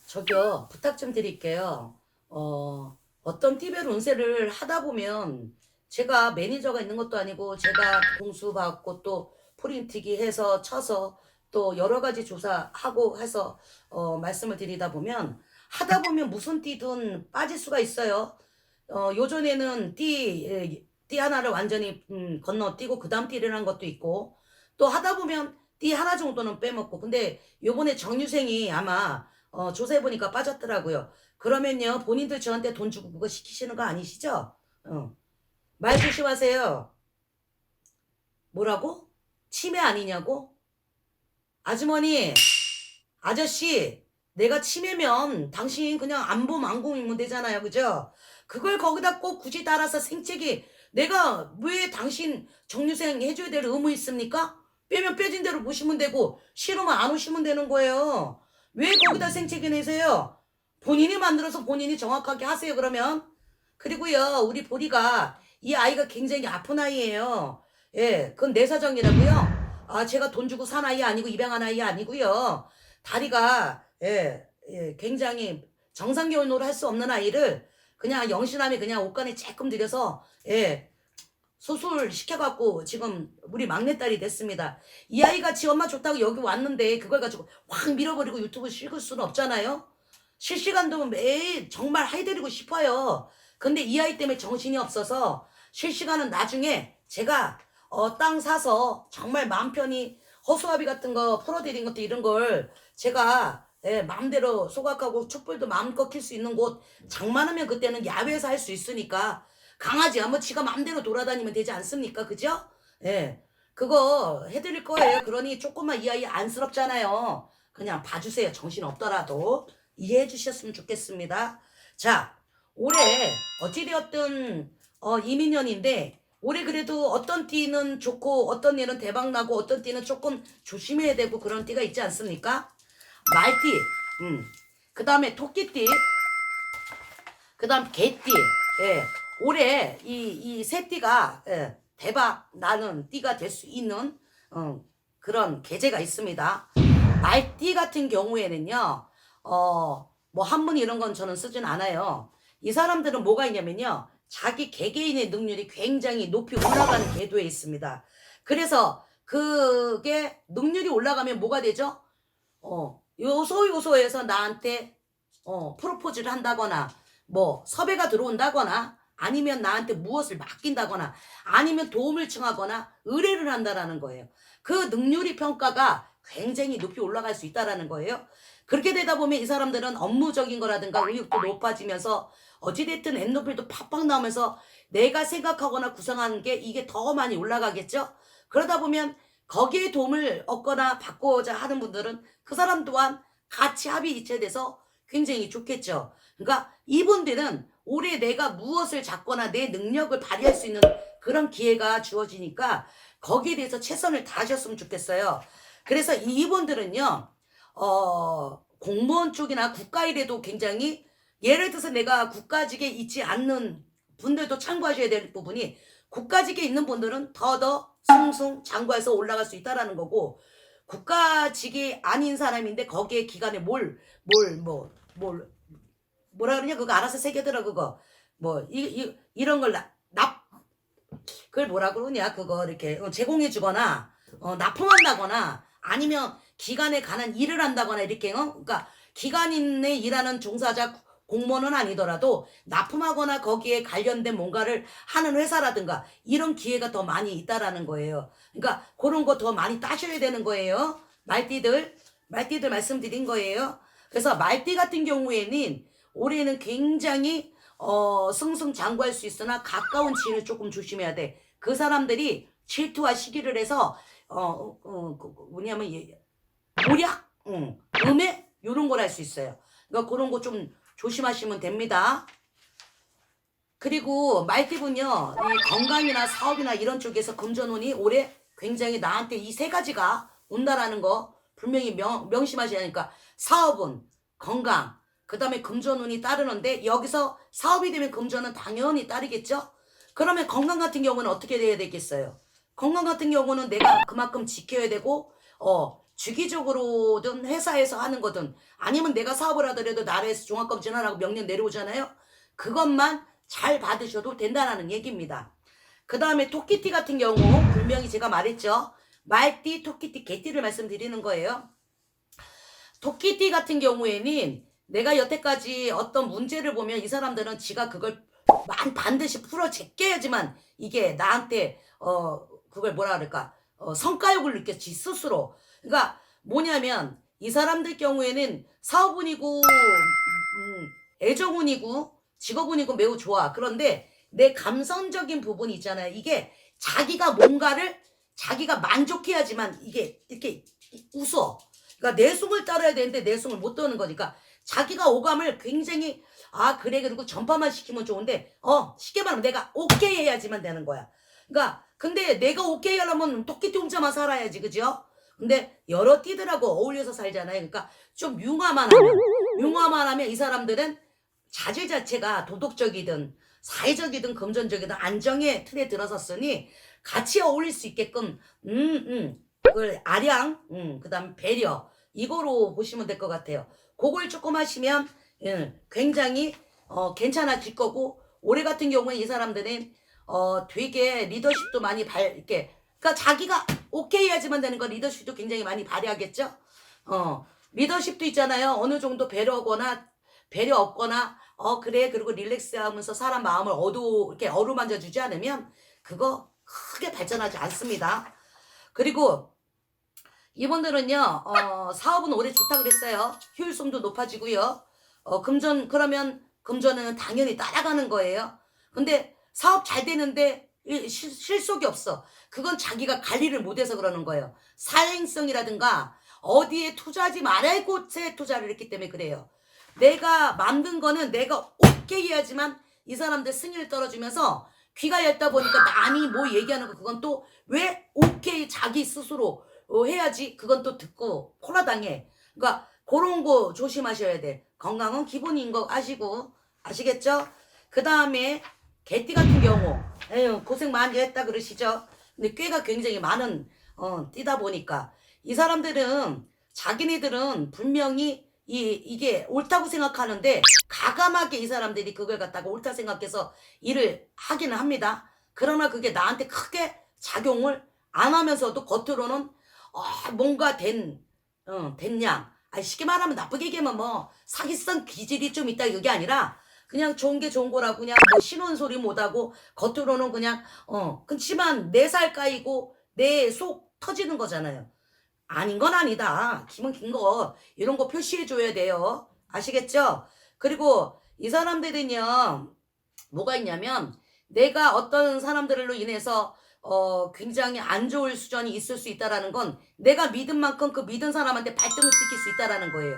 저기요, 부탁 좀 드릴게요. 어떤 띠별 운세를 하다 보면 제가 매니저가 있는 것도 아니고 제가 공수받고 또 프린티기 해서 쳐서 또 여러 가지 조사하고 해서 말씀을 드리다 보면 하다 보면 무슨 띠든 빠질 수가 있어요. 요전에는 띠 하나를 완전히 건너뛰고 그 다음 띠를 한 것도 있고 또 하다 보면 띠 하나 정도는 빼먹고 근데 요번에 정유생이 아마 조사해보니까 빠졌더라고요. 그러면요 본인들 저한테 돈 주고 그거 시키시는 거 아니시죠? 말 조심하세요. 뭐라고? 치매 아니냐고? 아주머니 아저씨, 내가 치매면 당신 그냥 안봄 안공이면 되잖아요. 그죠? 그걸 거기다 꼭 굳이 따라서 생채기 내가 왜 당신 정류생 해줘야 될 의무 있습니까? 빼면 빼진 대로 보시면 되고 싫으면 안 오시면 되는 거예요. 왜 거기다 생채기 내세요? 본인이 만들어서 본인이 정확하게 하세요. 그러면 그리고요 우리 보리가 이 아이가 굉장히 아픈 아이예요. 예, 그건 내 사정이라고요. 아 제가 돈 주고 산 아이 아니고 입양한 아이 아니고요. 다리가 굉장히 정상기혼으로 할 수 없는 아이를 그냥 영신함이 그냥 옷간에 조금 들여서 수술 시켜갖고 지금 우리 막내딸이 됐습니다. 이 아이가 지 엄마 좋다고 여기 왔는데 그걸 가지고 확 밀어버리고 유튜브 찍을 수는 없잖아요. 실시간도 매일 정말 해드리고 싶어요. 근데 이 아이 때문에 정신이 없어서 실시간은 나중에 제가 땅 사서 정말 마음 편히 허수아비 같은 거 풀어드린 것도 이런 걸 제가 마음대로 소각하고 촛불도 마음껏 킬 수 있는 곳 장만하면 그때는 야외에서 할 수 있으니까 강아지 한번 지가 마음대로 돌아다니면 되지 않습니까? 그죠? 예. 그거 해드릴 거예요. 그러니 조금만 이 아이 안쓰럽잖아요. 그냥 봐주세요. 정신 없더라도 이해해 주셨으면 좋겠습니다. 자, 올해 어찌되었든 이민년인데 올해 그래도 어떤 띠는 좋고 어떤 일은 대박나고 어떤 띠는 조금 조심해야 되고 그런 띠가 있지 않습니까? 말띠, 그 다음에 토끼띠, 그 다음 개띠. 예. 올해 이 세 띠가 대박 나는 띠가 될 수 있는 그런 계제가 있습니다. 말띠 같은 경우에는요. 뭐 한문 이런 건 저는 쓰진 않아요. 이 사람들은 뭐가 있냐면요. 자기 개개인의 능률이 굉장히 높이 올라가는 궤도에 있습니다. 그래서 그게 능률이 올라가면 뭐가 되죠? 요소요소에서 나한테 프로포즈를 한다거나 뭐 섭외가 들어온다거나 아니면 나한테 무엇을 맡긴다거나 아니면 도움을 청하거나 의뢰를 한다라는 거예요. 그 능률이 평가가 굉장히 높이 올라갈 수 있다라는 거예요. 그렇게 되다 보면 이 사람들은 업무적인 거라든가 의욕도 높아지면서 어찌됐든 엔도필도 팍팍 나오면서 내가 생각하거나 구상하는 게 이게 더 많이 올라가겠죠. 그러다 보면 거기에 도움을 얻거나 받고자 하는 분들은 그 사람 또한 같이 합의 이체돼서 굉장히 좋겠죠. 그러니까 이분들은 올해 내가 무엇을 잡거나 내 능력을 발휘할 수 있는 그런 기회가 주어지니까 거기에 대해서 최선을 다하셨으면 좋겠어요. 그래서 이분들은요 공무원 쪽이나 국가일에도 굉장히 예를 들어서 내가 국가직에 있지 않는 분들도 참고하셔야 될 부분이 국가직에 있는 분들은 더더 승승장구해서 올라갈 수 있다라는 거고 국가직이 아닌 사람인데 거기에 기간에 뭐라 그러냐 그거 알아서 새겨들어 그거 이런 걸 그걸 뭐라 그러냐 그거 이렇게 제공해 주거나 납품한다거나 아니면 기간에 관한 일을 한다거나 이렇게 그러니까 기간 내 일하는 종사자 공무원은 아니더라도 납품하거나 거기에 관련된 뭔가를 하는 회사라든가 이런 기회가 더 많이 있다라는 거예요. 그러니까 그런 거 더 많이 따셔야 되는 거예요. 말띠들 말씀드린 거예요. 그래서 말띠 같은 경우에는 올해는 굉장히 승승장구할 수 있으나 가까운 지인을 조금 조심해야 돼. 그 사람들이 질투와 시기를 해서 뭐냐면 모략, 음해 이런 걸 할 수 있어요. 그러니까 그런 거 좀 조심하시면 됩니다. 그리고 말띠분요 이 건강이나 사업이나 이런 쪽에서 금전운이 올해 굉장히 나한테 이 세 가지가 온다라는 거 분명히 명심하셔야 하니까 사업은 건강, 그 다음에 금전운이 따르는데 여기서 사업이 되면 금전은 당연히 따르겠죠? 그러면 건강 같은 경우는 어떻게 돼야 되겠어요? 건강 같은 경우는 내가 그만큼 지켜야 되고 주기적으로든 회사에서 하는 거든 아니면 내가 사업을 하더라도 나라에서 종합검진하라고 명령 내려오잖아요. 그것만 잘 받으셔도 된다는 얘기입니다. 그 다음에 토끼띠 같은 경우 분명히 제가 말했죠. 말띠, 토끼띠, 개띠를 말씀드리는 거예요. 토끼띠 같은 경우에는 내가 여태까지 어떤 문제를 보면 이 사람들은 지가 그걸 반드시 풀어 제껴야지만 이게 나한테 그걸 뭐라 그럴까 성과욕을 느꼈지 스스로. 그러니까 뭐냐면 이 사람들 경우에는 사업운이고 애정운이고 직업운이고 매우 좋아. 그런데 내 감성적인 부분이 있잖아요. 이게 자기가 뭔가를 자기가 만족해야지만 이게 이렇게 웃어. 그러니까 내숭을 따라야 되는데 내숭을 못 떠는 거니까 자기가 오감을 굉장히 그래 그리고 전파만 시키면 좋은데 쉽게 말하면 내가 오케이 해야지만 되는 거야. 그러니까 근데 내가 오케이 하려면 토끼띠 혼자만 살아야지 그죠? 근데 여러 띠들하고 어울려서 살잖아요. 그러니까 좀 융화만 하면 이 사람들은 자질 자체가 도덕적이든 사회적이든 금전적이든 안정의 틀에 들어섰으니 같이 어울릴 수 있게끔 그걸 아량 그다음 배려 이거로 보시면 될 것 같아요. 그걸 조금 하시면 굉장히 괜찮아질 거고 올해 같은 경우에 이 사람들은 되게 리더십도 많이 이렇게 그러니까 자기가 오케이 해야지만 되는 거 리더십도 굉장히 많이 발휘하겠죠. 리더십도 있잖아요. 어느 정도 배려 없거나 그래 그리고 릴렉스하면서 사람 마음을 이렇게 어루만져 주지 않으면 그거 크게 발전하지 않습니다. 그리고 이분들은요 사업은 올해 좋다 그랬어요. 효율성도 높아지고요. 그러면 금전은 당연히 따라가는 거예요. 근데 사업 잘 되는데 실속이 없어. 그건 자기가 관리를 못해서 그러는 거예요. 사행성이라든가 어디에 투자하지 말아야 곳에 투자를 했기 때문에 그래요. 내가 만든 거는 내가 오케이 해야지만 이 사람들 승인을 떨어주면서 귀가 얇다 보니까 남이 뭐 얘기하는 거 그건 또 왜 오케이 자기 스스로 해야지 그건 또 듣고 콜라당해. 그러니까 그런 거 조심하셔야 돼. 건강은 기본인 거 아시겠죠? 그 다음에 개띠 같은 경우 에휴 고생 많이 했다 그러시죠? 근데 꾀가 굉장히 많은 띠다 보니까 이 사람들은 자기네들은 분명히 이게 옳다고 생각하는데 가감하게 이 사람들이 그걸 갖다가 옳다 생각해서 일을 하기는 합니다. 그러나 그게 나한테 크게 작용을 안 하면서도 겉으로는 뭔가 됐냐 쉽게 말하면 나쁘게 얘기하면 뭐 사기성 기질이 좀 있다 이게 아니라 그냥 좋은 게 좋은 거라고 그냥 뭐 신혼 소리 못하고 겉으로는 그냥 그렇지만 내 살 까이고 내 속 터지는 거잖아요. 아닌 건 아니다. 기면 긴 거 이런 거 표시해 줘야 돼요. 아시겠죠? 그리고 이 사람들은요 뭐가 있냐면 내가 어떤 사람들로 인해서 굉장히 안 좋을 수준이 있을 수 있다라는 건 내가 믿은 만큼 그 믿은 사람한테 발등을 뜯길 수 있다라는 거예요.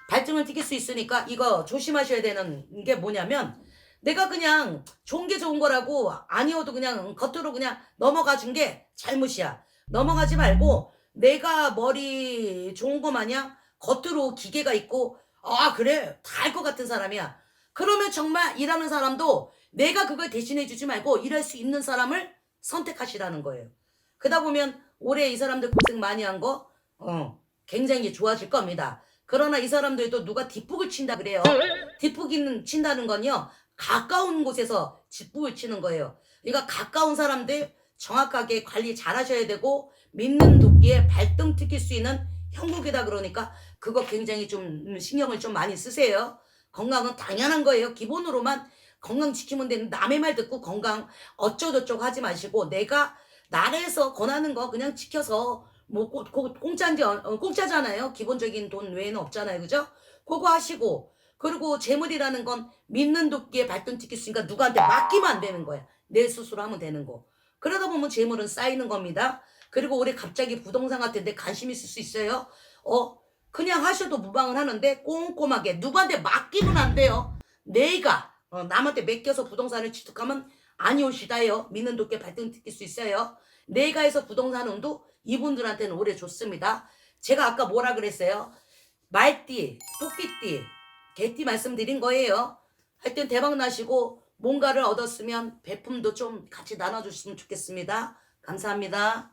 발등을 뜯길 수 있으니까 이거 조심하셔야 되는 게 뭐냐면 내가 그냥 좋은 게 좋은 거라고 아니어도 그냥 겉으로 그냥 넘어가 준 게 잘못이야. 넘어가지 말고 내가 머리 좋은 거 마냥 겉으로 기계가 있고 그래 다 할 것 같은 사람이야. 그러면 정말 일하는 사람도 내가 그걸 대신해 주지 말고 일할 수 있는 사람을 선택하시라는 거예요. 그러다 보면 올해 이 사람들 고생 많이 한 거 굉장히 좋아질 겁니다. 그러나 이 사람들도 누가 뒷북을 친다 그래요. 뒷북이 친다는 건요. 가까운 곳에서 뒷북을 치는 거예요. 그러니까 가까운 사람들 정확하게 관리 잘 하셔야 되고 믿는 도끼에 발등 뜯길 수 있는 형국이다 그러니까 그거 굉장히 좀 신경을 좀 많이 쓰세요. 건강은 당연한 거예요. 기본으로만 건강 지키면 되는 남의 말 듣고 건강 어쩌고저쩌고 하지 마시고 내가 나라에서 권하는 거 그냥 지켜서 뭐 공짜인지 공짜잖아요. 기본적인 돈 외에는 없잖아요. 그죠? 그거 하시고 그리고 재물이라는 건 믿는 도끼에 발등 뜯길 수 있으니까 누구한테 맡기면 안 되는 거야. 내 스스로 하면 되는 거. 그러다 보면 재물은 쌓이는 겁니다. 그리고 올해 갑자기 부동산 같은 데 관심 있을 수 있어요. 그냥 하셔도 무방을 하는데 꼼꼼하게 누구한테 맡기면 안 돼요. 내가 남한테 맡겨서 부동산을 취득하면 아니오시다요. 믿는 도끼에 발등 뜯길 수 있어요. 내가 해서 부동산 운도 이분들한테는 오래 좋습니다. 제가 아까 뭐라 그랬어요? 말띠, 토끼띠, 개띠 말씀드린 거예요. 하여튼 대박 나시고 뭔가를 얻었으면 배품도 좀 같이 나눠주시면 좋겠습니다. 감사합니다.